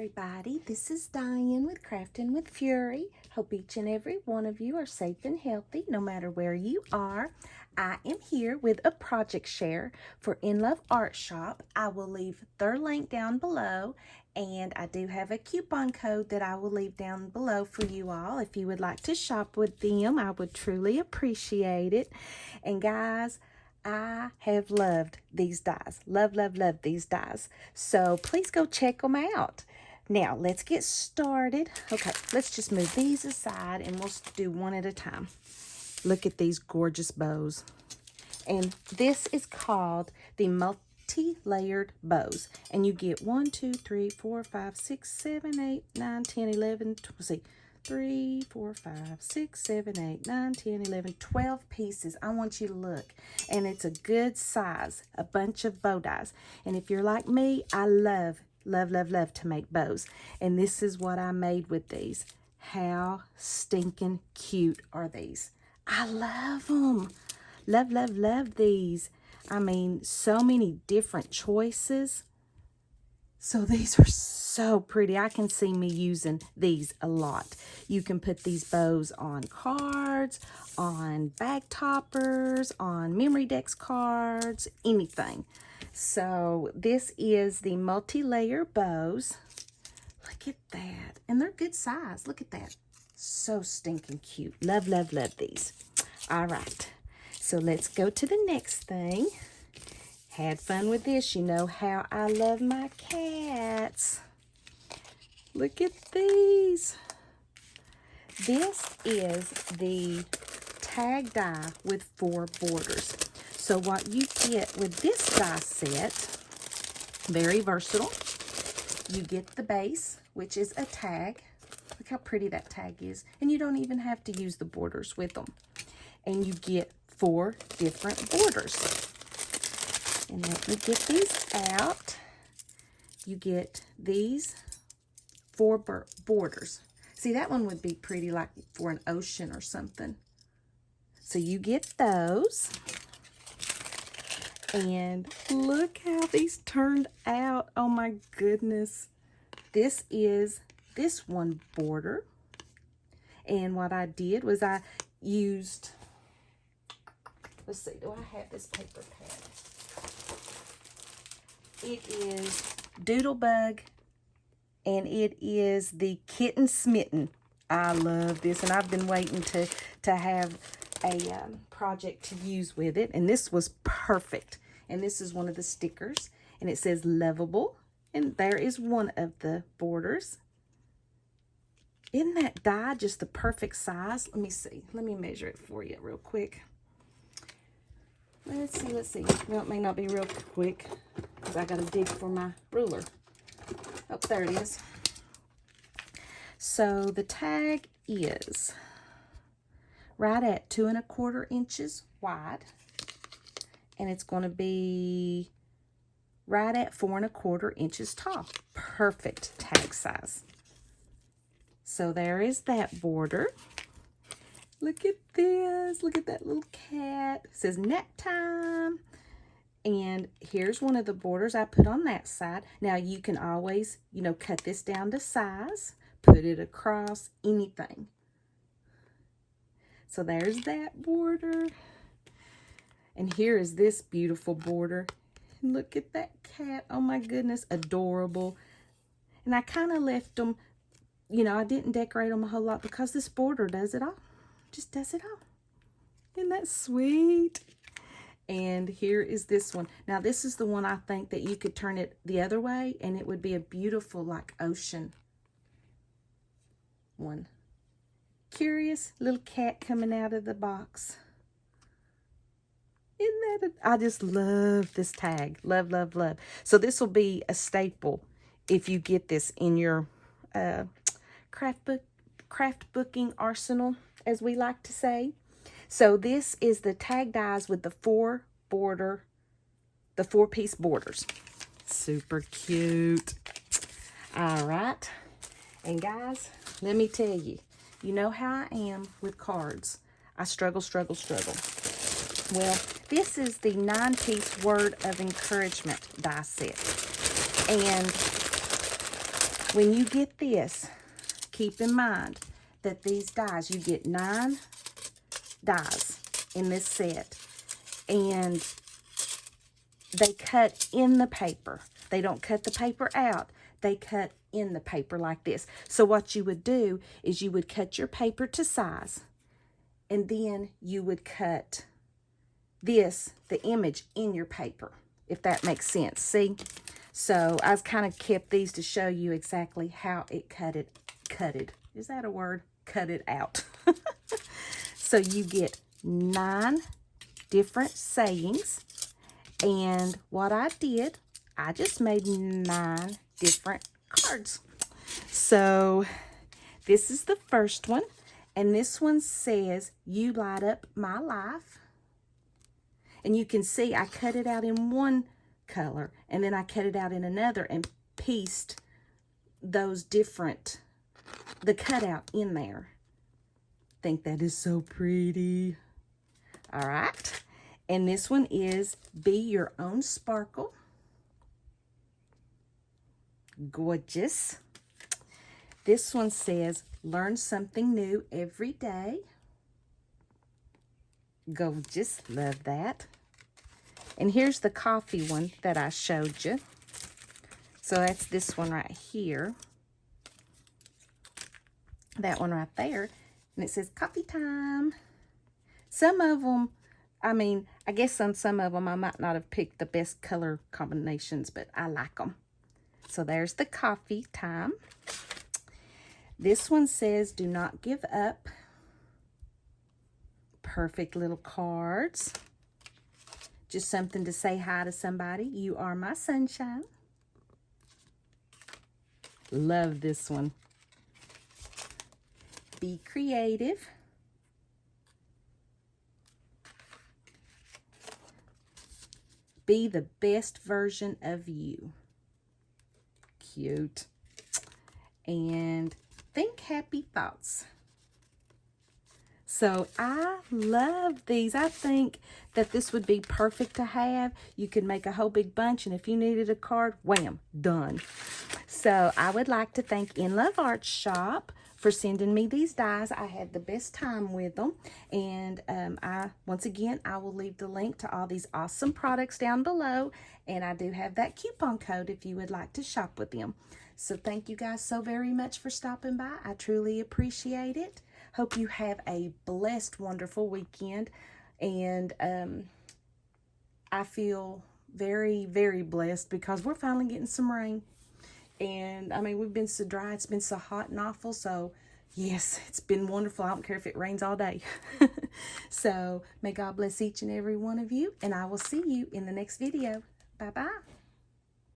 everybody. This is Diane with Crafting with Fury. Hope each and every one of you are safe and healthy no matter where you are. I am here with a project share for In Love Art Shop. I will leave their link down below, and I do have a coupon code that I will leave down below for you all. If you would like to shop with them, I would truly appreciate it. And guys, I have loved these dies. Love these dies. So please go check them out. Now, let's get started. Okay, let's just move these aside and we'll do one at a time. Look at these gorgeous bows. And this is called the multi-layered bows. And you get 1, 2, 3, 4, 5, 6, 7, 8, 9, 10, 11, let's see. 3, 4, 5, 6, 7, 8, 9, 10, 11, 12 pieces. I want you to look. And it's a good size, a bunch of bow dies. And if you're like me, I love to make bows. And this is what I made with these. How stinking cute are these? I love them. Love these. I mean, so many different choices. So these are so pretty. I can see me using these a lot. You can put these bows on cards, on bag toppers, on memory decks cards, anything. So this is the multi-layer bows. Look at that. And they're good size. Look at that. So stinking cute. Love these. All right. So let's go to the next thing. Had fun with this. You know how I love my cats. Look at these. This is the tag die with 4 borders. So what you get with this die set, very versatile. You get the base, which is a tag. Look how pretty that tag is. And you don't even have to use the borders with them. And you get 4 different borders. And let me get these out. You get these 4 borders. See, that one would be pretty like for an ocean or something. So you get those. And look how these turned out. Oh my goodness. This is this one border. And what I did was I used, let's see, do I have this paper pad? It is Doodlebug, and it is the Kitten Smitten. I love this, and I've been waiting to have a project to use with it, and this was perfect. And this is one of the stickers, and it says Lovable, and there is one of the borders. Isn't that die just the perfect size? Let me see. Let me measure it for you real quick. Let's see. Well, it may not be real quick because I got to dig for my ruler. Oh, there it is. So the tag is right at 2 1/4 inches wide. And it's going to be right at 4 1/4 inches tall. Perfect tag size. So there is that border. Look at this. Look at that little cat. It says nap time. And here's one of the borders I put on that side. Now you can always, cut this down to size, put it across, anything. So there's that border. And here is this beautiful border. Look at that cat. Oh my goodness, adorable. And I kind of left them, I didn't decorate them a whole lot because this border does it all. Just does it all. Isn't that sweet? And here is this one. Now this is the one I think that you could turn it the other way and it would be a beautiful like ocean one. Curious little cat coming out of the box. Isn't that I just love this tag. Love. So this will be a staple if you get this in your craft booking arsenal, as we like to say. So this is the tag dies with the 4-piece borders. Super cute. All right. And guys, let me tell you, you know how I am with cards. I struggle. Well, this is the 9-piece word of encouragement die set. And When you get this, keep in mind that these dies, you get 9 dies in this set. And they cut in the paper. They don't cut the paper out. They cut in the paper like this. So what you would do is you would cut your paper to size. And then you would cut this, the image, in your paper, if that makes sense. See? So I've kind of kept these to show you exactly how it cutted. Is that a word? Cut it out. So you get 9 different sayings. And what I did, I just made 9 different cards. So this is the first one. And this one says, "You light up my life." And you can see I cut it out in one color. And then I cut it out in another and pieced those different, the cutout in there. I think that is so pretty. All right. And this one is, "Be your own sparkle." Gorgeous. This one says, "Learn something new every day." Gorgeous. Love that. And here's the coffee one that I showed you. So that's this one right here. That one right there. And it says, "Coffee time." Some of them, I mean, I guess on some of them I might not have picked the best color combinations, but I like them. So there's the coffee time. This one says, "Do not give up." Perfect little cards. Just something to say hi to somebody. "You are my sunshine." Love this one. "Be creative." "Be the best version of you." Cute. And "Think happy thoughts." So I love these. I think that this would be perfect to have. You could make a whole big bunch, and if you needed a card, wham, done. So I would like to thank In Love Art Shop for sending me these dies. I had the best time with them. And once again, I will leave the link to all these awesome products down below. And I do have that coupon code if you would like to shop with them. So thank you guys so very much for stopping by. I truly appreciate it. Hope you have a blessed, wonderful weekend. And I feel very, very blessed because we're finally getting some rain. And I mean, we've been so dry. It's been so hot and awful. So yes, it's been wonderful. I don't care if it rains all day. So may God bless each and every one of you. And I will see you in the next video. Bye-bye.